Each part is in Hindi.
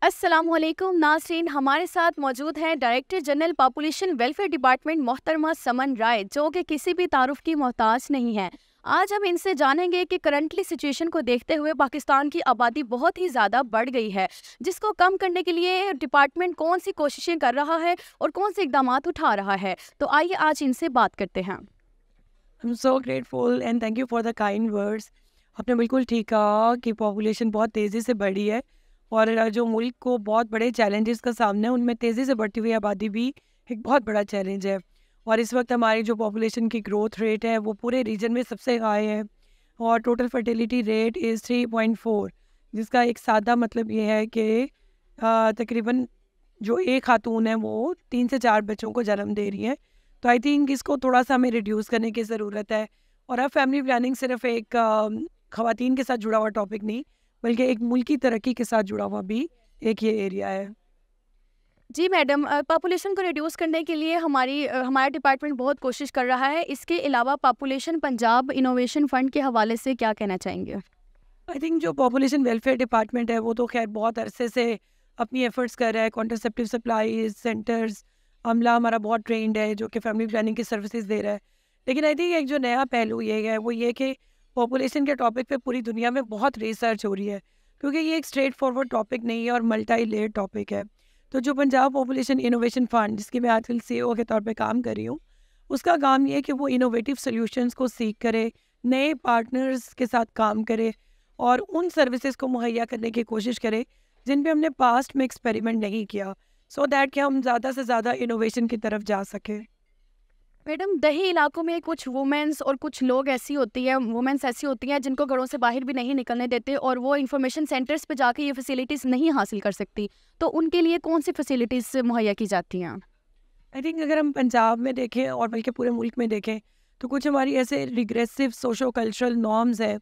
अस्सलामुअलैकुम नाज़रीन, हमारे साथ मौजूद हैं director general population welfare department मोहतरमा समन राय, जो कि किसी भी तारुफ की मोहताज नहीं है। आज हम इनसे जानेंगे कि करंटली सिचुएशन को देखते हुए पाकिस्तान की आबादी बहुत ही ज़्यादा बढ़ गई है, जिसको कम करने के लिए डिपार्टमेंट कौन सी कोशिशें कर रहा है और कौन से इकदाम उठा रहा है। तो आइए आज इनसे बात करते हैं। I am so grateful and thank you for the kind words. आपने बिल्कुल ठीक कहा कि पॉपुलेशन बहुत तेज़ी से बढ़ी है और जो मुल्क को बहुत बड़े चैलेंजेस का सामना है, उनमें तेज़ी से बढ़ती हुई आबादी भी एक बहुत बड़ा चैलेंज है। और इस वक्त हमारी जो पॉपुलेशन की ग्रोथ रेट है वो पूरे रीजन में सबसे हाई है और टोटल फर्टिलिटी रेट इज़ 3.4, जिसका एक सादा मतलब ये है कि तकरीबन जो एक खातून है वो 3 से 4 बच्चों को जन्म दे रही है। तो आई थिंक इसको थोड़ा सा हमें रिड्यूस करने की ज़रूरत है। और अब फैमिली प्लानिंग सिर्फ एक ख़वातीन के साथ जुड़ा हुआ टॉपिक नहीं, बल्कि एक मुल्क की तरक्की के साथ जुड़ा हुआ भी एक ये एरिया है। जी मैडम, पॉपुलेशन को रिड्यूस करने के लिए हमारा डिपार्टमेंट बहुत कोशिश कर रहा है। इसके अलावा पॉपुलेशन पंजाब इनोवेशन फ़ंड के हवाले से क्या कहना चाहेंगे? आई थिंक जो पॉपुलेशन वेलफेयर डिपार्टमेंट है वो तो खैर बहुत अरसे से अपनी एफर्ट्स कर रहा है। कॉन्ट्रासेप्टिव सप्लाई सेंटर्स, अमला हमारा बहुत ट्रेंड है जो कि फैमिली प्लानिंग की सर्विसेज दे रहा है। लेकिन आई थिंक एक जो नया पहलू ये है वो ये कि पॉपुलेशन के टॉपिक पे पूरी दुनिया में बहुत रिसर्च हो रही है, क्योंकि ये एक स्ट्रेट फॉरवर्ड टॉपिक नहीं है और मल्टी लेयर टॉपिक है। तो जो पंजाब पॉपुलेशन इनोवेशन फंड, जिसकी मैं आजकल CEO के तौर पे काम कर रही हूँ, उसका काम ये है कि वो इनोवेटिव सोल्यूशंस को सीख करे, नए पार्टनर्स के साथ काम करे और उन सर्विसेज को मुहैया करने की कोशिश करें जिन पे हमने पास्ट में एक्सपेरिमेंट नहीं किया, सो दैट कि हम ज़्यादा से ज़्यादा इनोवेशन की तरफ जा सकें। मैडम, दही इलाकों में कुछ वुमेन्स और कुछ लोग वुमेन्स ऐसी होती हैं जिनको घरों से बाहर भी नहीं निकलने देते और वो इंफॉर्मेशन सेंटर्स पे जाके ये फैसिलिटीज़ नहीं हासिल कर सकती। तो उनके लिए कौन सी फैसिलिटीज़ मुहैया की जाती हैं? आई थिंक अगर हम पंजाब में देखें और बल्कि पूरे मुल्क में देखें तो कुछ हमारी ऐसे रिग्रेसिव सोशो कल्चरल नॉर्म्स हैं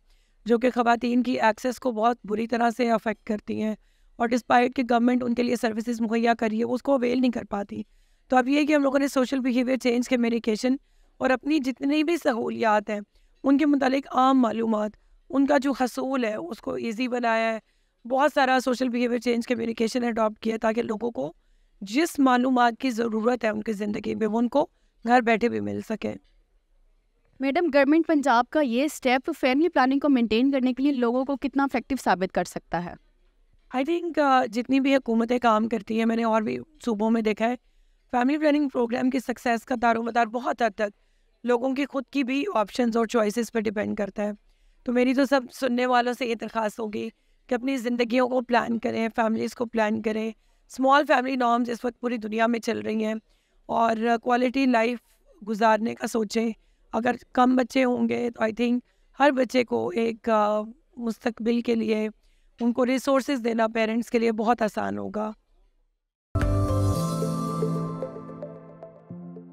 जो कि ख़वातीन की एक्सेस को बहुत बुरी तरह से अफेक्ट करती हैं, और डिस्पाइट कि गवर्नमेंट उनके लिए सर्विसेज मुहैया करिए वो उसको अवेल नहीं कर पाती। तो अब ये है कि हम लोगों ने सोशल बिहेवियर चेंज कम्युनिकेशन और अपनी जितनी भी सहूलियात हैं उनके मुतालिक आम मालूमात, उनका जो हसूल है उसको ईजी बनाया है। बहुत सारा social behaviour change communication adopt किया ताकि लोगों को जिस मालूमात की ज़रूरत है उनकी ज़िंदगी में वो उनको घर बैठे भी मिल सके। मैडम, गवर्नमेंट पंजाब का ये स्टेप फैमिली प्लानिंग को मेंटेन करने के लिए लोगों को कितना इफेक्टिव साबित कर सकता है? आई थिंक जितनी भी हुकूमतें काम करती हैं, मैंने और भी सूबों में देखा है, फैमिली प्लानिंग प्रोग्राम की सक्सेस का दारोमदार बहुत हद तक लोगों की खुद की भी ऑप्शंस और चॉइसेस पर डिपेंड करता है। तो मेरी तो सब सुनने वालों से ये दरख्वास्त होगी कि अपनी ज़िंदगियों को प्लान करें, फैमिलीज़ को प्लान करें। स्मॉल फैमिली नॉर्म्स इस वक्त पूरी दुनिया में चल रही हैं और क्वालिटी लाइफ गुजारने का सोचें। अगर कम बच्चे होंगे तो आई थिंक हर बच्चे को एक मुस्तकबिल के लिए उनको रिसोर्सेज देना पेरेंट्स के लिए बहुत आसान होगा।